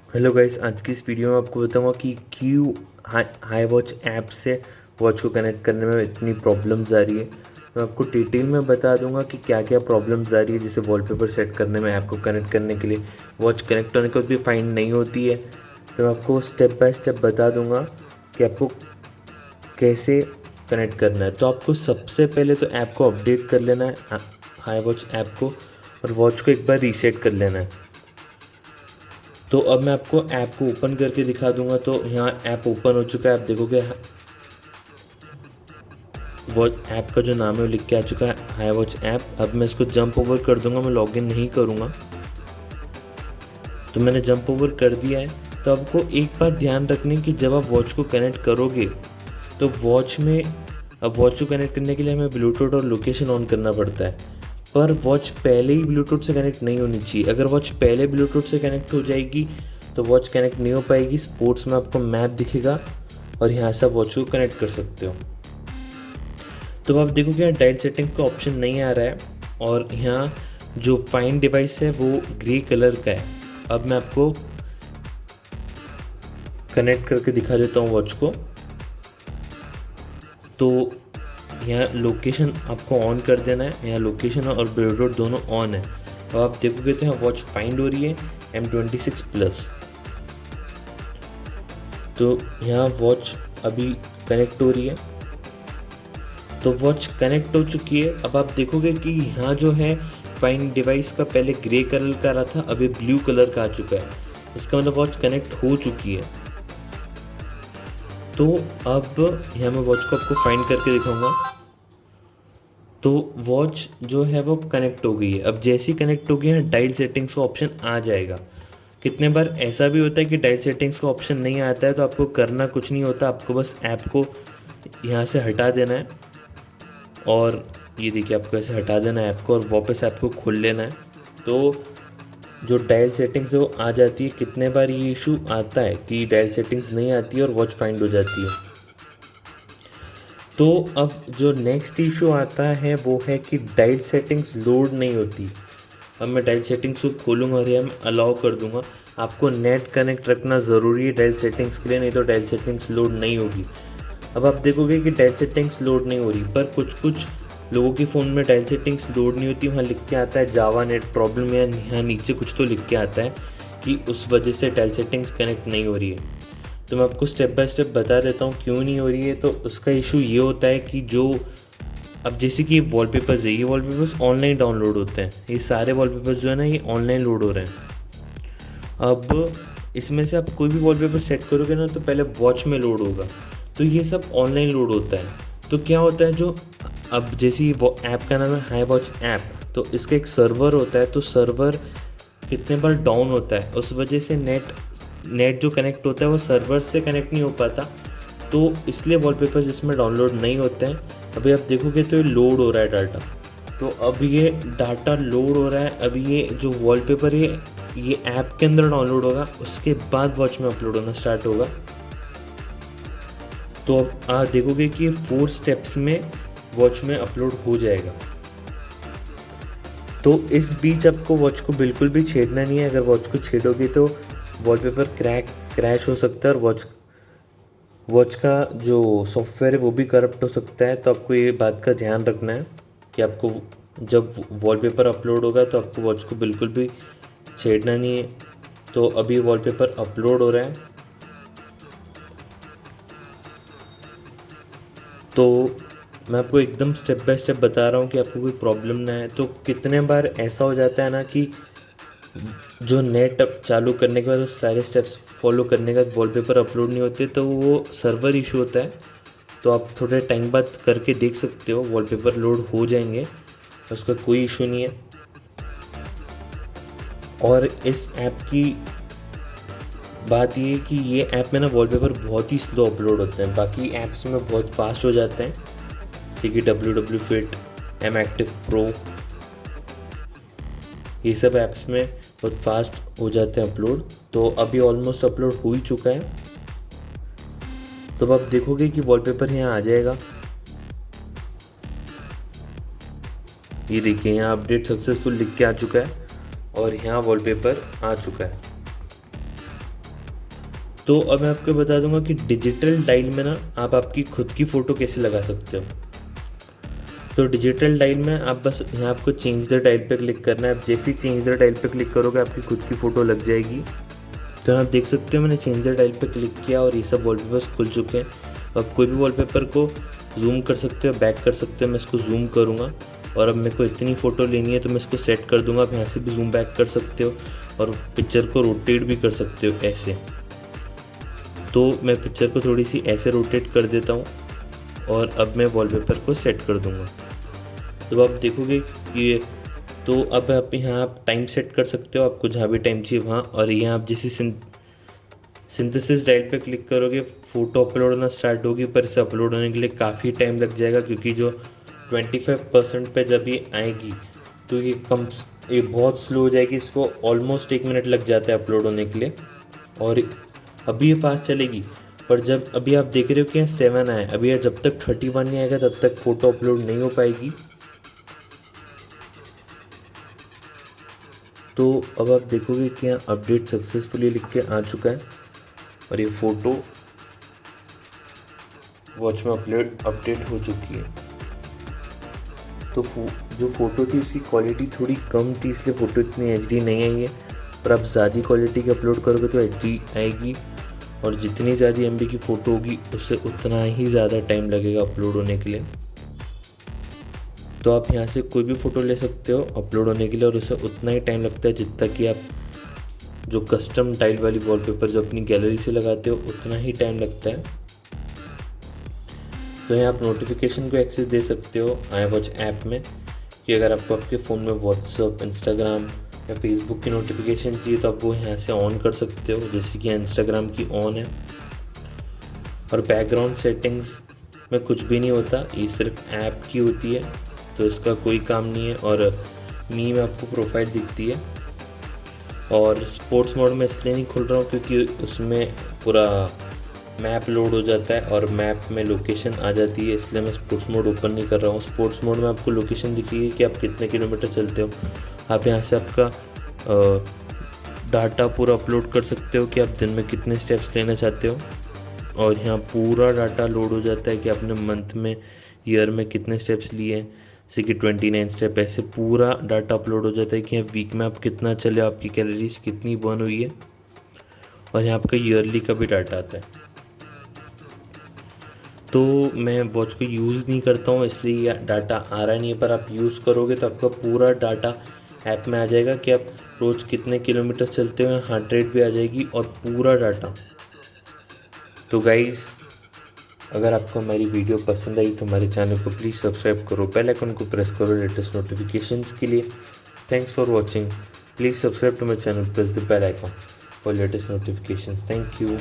Hello guys, आज की इस वीडियो में आपको बताऊंगा कि क्यों हाई वॉच ऐप से वॉच को कनेक्ट करने में इतनी प्रॉब्लम्स आ रही है। मैं आपको डिटेल में बता दूंगा कि क्या क्या प्रॉब्लम्स आ रही है, जैसे वॉलपेपर सेट करने में, ऐप को कनेक्ट करने के लिए वॉच कनेक्ट होने के बाद भी फाइंड नहीं होती है। तो मैं आपको स्टेप बाय स्टेप बता दूंगा कि आपको कैसे कनेक्ट करना है। तो आपको सबसे पहले तो ऐप को अपडेट कर लेना है, हाई वॉच ऐप को, और वॉच को एक बार रीसेट कर लेना है। तो अब मैं आपको ऐप को ओपन करके दिखा दूंगा। तो यहाँ ऐप ओपन हो चुका है, आप देखोगे वॉच ऐप का जो नाम है वो लिख के आ चुका है, हाई वॉच ऐप। अब मैं इसको जंप ओवर कर दूंगा, मैं लॉगिन नहीं करूँगा। तो मैंने जंप ओवर कर दिया है। तो आपको एक बात ध्यान रखनी कि जब आप वॉच को कनेक्ट करोगे तो वॉच में, अब वॉच को कनेक्ट करने के लिए हमें ब्लूटूथ और लोकेशन ऑन करना पड़ता है, पर वॉच पहले ही ब्लूटूथ से कनेक्ट नहीं होनी चाहिए। अगर वॉच पहले ब्लूटूथ से कनेक्ट हो जाएगी तो वॉच कनेक्ट नहीं हो पाएगी। स्पोर्ट्स में आपको मैप दिखेगा और यहाँ से आप वॉच को कनेक्ट कर सकते हो। तो आप देखोगे यहाँ डायल सेटिंग का ऑप्शन नहीं आ रहा है, और यहाँ जो फाइंड डिवाइस है वो ग्रे कलर का है। अब मैं आपको कनेक्ट करके दिखा देता हूँ वॉच को। तो यहाँ लोकेशन आपको ऑन कर देना है, यहाँ लोकेशन और ब्लूटूथ दोनों ऑन है। अब आप देखोगे तो यहाँ वॉच फाइंड हो रही है M26 प्लस। तो यहाँ वॉच अभी कनेक्ट हो रही है, तो वॉच कनेक्ट हो चुकी है। अब आप देखोगे कि यहाँ जो है फाइंड डिवाइस का पहले ग्रे कलर का रहा था, अभी ब्लू कलर का आ चुका है। इसका मतलब वॉच कनेक्ट हो चुकी है। तो अब यहाँ मैं वॉच को आपको फाइंड करके दिखाऊंगा। तो वॉच जो है वो कनेक्ट हो गई है। अब जैसी कनेक्ट होगी है डायल सेटिंग्स का ऑप्शन आ जाएगा। कितने बार ऐसा भी होता है कि डायल सेटिंग्स का ऑप्शन नहीं आता है, तो आपको करना कुछ नहीं होता, आपको बस ऐप को यहाँ से हटा देना है। और ये देखिए, आपको ऐसे हटा देना है ऐप को और वापस ऐप को खोल लेना है। तो जो डायल सेटिंग्स है वो आ जाती है। कितने बार ये इशू आता है कि डायल सेटिंग्स नहीं आती है और वॉच फाइंड हो जाती है। तो अब जो नेक्स्ट इशू आता है वो है कि डायल सेटिंग्स लोड नहीं होती। अब मैं डायल सेटिंग्स को खोलूँगा और ये मैं अलाउ कर दूंगा। आपको नेट कनेक्ट रखना ज़रूरी है डायल सेटिंग्स के लिए, नहीं तो डायल सेटिंग्स लोड नहीं होगी। अब आप देखोगे कि डायल सेटिंग्स लोड नहीं हो रही, पर कुछ कुछ लोगों के फ़ोन में डायल सेटिंग्स लोड नहीं होती। वहाँ लिख के आता है जावा नेट प्रॉब्लम, या यहाँ नीचे कुछ तो लिख के आता है कि उस वजह से डायल सेटिंग्स कनेक्ट नहीं हो रही है। तो मैं आपको स्टेप बाय स्टेप बता देता हूँ क्यों नहीं हो रही है। तो उसका इशू ये होता है कि जो, अब जैसे कि वॉलपेपर्स है, ये वॉलपेपर्स ऑनलाइन डाउनलोड होते हैं। ये सारे वॉलपेपर्स जो है ना, ये ऑनलाइन लोड हो रहे हैं। अब इसमें से आप कोई भी वॉलपेपर सेट करोगे ना तो पहले वॉच में लोड होगा, तो ये सब ऑनलाइन लोड होता है। तो क्या होता है, जो अब जैसे वो ऐप का नाम है हाई वॉच ऐप, तो इसका एक सर्वर होता है। तो सर्वर कितने बार डाउन होता है, उस वजह से नेट जो कनेक्ट होता है वो सर्वर से कनेक्ट नहीं हो पाता, तो इसलिए वॉलपेपर्स इसमें डाउनलोड नहीं होते हैं। अभी आप देखोगे तो ये लोड हो रहा है डाटा। तो अब ये डाटा लोड हो रहा है। अभी ये जो वॉलपेपर है ये ऐप के अंदर डाउनलोड होगा, उसके बाद वॉच में अपलोड होना स्टार्ट होगा। तो अब आप देखोगे कि ये 4 स्टेप्स में वॉच में अपलोड हो जाएगा। तो इस बीच आपको वॉच को बिल्कुल भी छेड़ना नहीं है। अगर वॉच को छेड़ोगे तो वॉलपेपर क्रैश हो सकता है, और वॉच का जो सॉफ्टवेयर है वो भी करप्ट हो सकता है। तो आपको ये बात का ध्यान रखना है कि आपको जब वॉलपेपर अपलोड होगा तो आपको वॉच को बिल्कुल भी छेड़ना नहीं है। तो अभी वॉलपेपर अपलोड हो रहा है। तो मैं आपको एकदम स्टेप बाय स्टेप बता रहा हूँ कि आपको कोई प्रॉब्लम ना है। तो कितने बार ऐसा हो जाता है ना कि जो नेट चालू करने के बाद उस सारे स्टेप्स फॉलो करने के बाद वॉलपेपर अपलोड नहीं होते, तो वो सर्वर इशू होता है। तो आप थोड़े टाइम बाद करके देख सकते हो, वॉलपेपर लोड हो जाएंगे, उसका कोई इशू नहीं है। और इस ऐप की बात ये है कि ये ऐप में ना वॉलपेपर बहुत ही स्लो अपलोड होते हैं, बाकी ऐप्स में बहुत फास्ट हो जाते हैं, जैसे कि WW Fit, M Active Pro, ये सब ऐप्स में बहुत फास्ट हो जाते हैं अपलोड। तो अभी ऑलमोस्ट अपलोड हो ही चुका है। तो अब आप देखोगे कि वॉलपेपर यहाँ आ जाएगा। ये देखिए, यहाँ अपडेट सक्सेसफुल लिख के आ चुका है और यहाँ वॉलपेपर आ चुका है। तो अब मैं आपको बता दूंगा कि डिजिटल डायल में ना आप आपकी खुद की फ़ोटो कैसे लगा सकते हो। तो डिजिटल डायल में आप बस यहाँ आपको चेंज द डायल पे क्लिक करना है। आप जैसे ही चेंज द डायल पे क्लिक करोगे आपकी खुद की फ़ोटो लग जाएगी। तो आप देख सकते हो मैंने चेंज द डायल पे क्लिक किया और ये सब वॉलपेपर्स खुल चुके हैं। आप कोई भी वॉलपेपर को जूम कर सकते हो, बैक कर सकते हो। मैं इसको जूम करूँगा और अब मेरे को इतनी फ़ोटो लेनी है तो मैं इसको सेट कर दूँगा। आप यहाँ से भी जूम बैक कर सकते हो और पिक्चर को रोटेट भी कर सकते हो ऐसे। तो मैं पिक्चर को थोड़ी सी ऐसे रोटेट कर देता हूँ और अब मैं वॉलपेपर को सेट कर दूँगा। तो आप देखोगे कि तो अब आप यहाँ आप टाइम सेट कर सकते हो, आपको जहाँ भी टाइम चाहिए वहाँ। और यहाँ आप जैसे सिंथेसिस डायल पे क्लिक करोगे फ़ोटो अपलोड होना स्टार्ट होगी, पर इसे अपलोड होने के लिए काफ़ी टाइम लग जाएगा, क्योंकि जो 25% पे जब ये आएगी तो ये बहुत स्लो हो जाएगी। इसको ऑलमोस्ट 1 मिनट लग जाता है अपलोड होने के लिए। और अभी ये फास्ट चलेगी, पर जब अभी आप देख रहे हो कि यहाँ 7 आए, अभी जब तक 31 नहीं आएगा तब तक फ़ोटो अपलोड नहीं हो पाएगी। तो अब आप देखोगे कि यहाँ अपडेट सक्सेसफुली लिख के आ चुका है और ये फ़ोटो वॉच में अपडेट हो चुकी है। तो जो फ़ोटो थी उसकी क्वालिटी थोड़ी कम थी, इसलिए फ़ोटो इतनी HD नहीं आई है। पर आप ज़्यादा क्वालिटी की अपलोड करोगे तो HD आएगी, और जितनी ज़्यादा MB की फ़ोटो होगी उससे उतना ही ज़्यादा टाइम लगेगा अपलोड होने के लिए। तो आप यहाँ से कोई भी फ़ोटो ले सकते हो अपलोड होने के लिए, और उससे उतना ही टाइम लगता है जितना कि आप जो कस्टम टाइल वाली वॉलपेपर जो अपनी गैलरी से लगाते हो उतना ही टाइम लगता है। तो यहाँ आप नोटिफिकेशन को एक्सेस दे सकते हो iWatch ऐप में, कि अगर आपको आपके फ़ोन में व्हाट्सअप, इंस्टाग्राम या फेसबुक की नोटिफिकेशन चाहिए तो आप वो यहाँ से ऑन कर सकते हो, जैसे कि इंस्टाग्राम की ऑन है। और बैकग्राउंड सेटिंग्स में कुछ भी नहीं होता, ये सिर्फ ऐप की होती है, तो इसका कोई काम नहीं है। और मी में आपको प्रोफाइल दिखती है। और स्पोर्ट्स मोड में इसलिए नहीं खुल रहा हूँ क्योंकि उसमें पूरा मैप लोड हो जाता है और मैप में लोकेशन आ जाती है, इसलिए मैं स्पोर्ट्स मोड ओपन नहीं कर रहा हूँ। स्पोर्ट्स मोड में आपको लोकेशन दिखेगी कि आप कितने किलोमीटर चलते हो। आप यहाँ से आपका डाटा पूरा अपलोड कर सकते हो कि आप दिन में कितने स्टेप्स लेना चाहते हो, और यहाँ पूरा डाटा लोड हो जाता है कि आपने मंथ में, ईयर में कितने स्टेप्स लिए हैं, जैसे कि 29 स्टेप। ऐसे पूरा डाटा अपलोड हो जाता है कि यहाँ वीक में आप कितना चले, आपकी कैलोरीज कितनी बर्न हुई है, और यहाँ आपका ईयरली का भी डाटा आता है। तो मैं वॉच को यूज़ नहीं करता हूँ इसलिए डाटा आ रहा नहीं है, पर आप यूज़ करोगे तो आपका पूरा डाटा ऐप में आ जाएगा कि आप रोज़ कितने किलोमीटर चलते हो, हार्ट रेट भी आ जाएगी और पूरा डाटा। तो गाइज़, अगर आपको हमारी वीडियो पसंद आई तो हमारे चैनल को प्लीज़ सब्सक्राइब करो, बेल आइकन को प्रेस करो लेटेस्ट नोटिफिकेशंस के लिए। Thanks for watching. Please subscribe to my channel, press the bell icon for latest notifications. Thank you.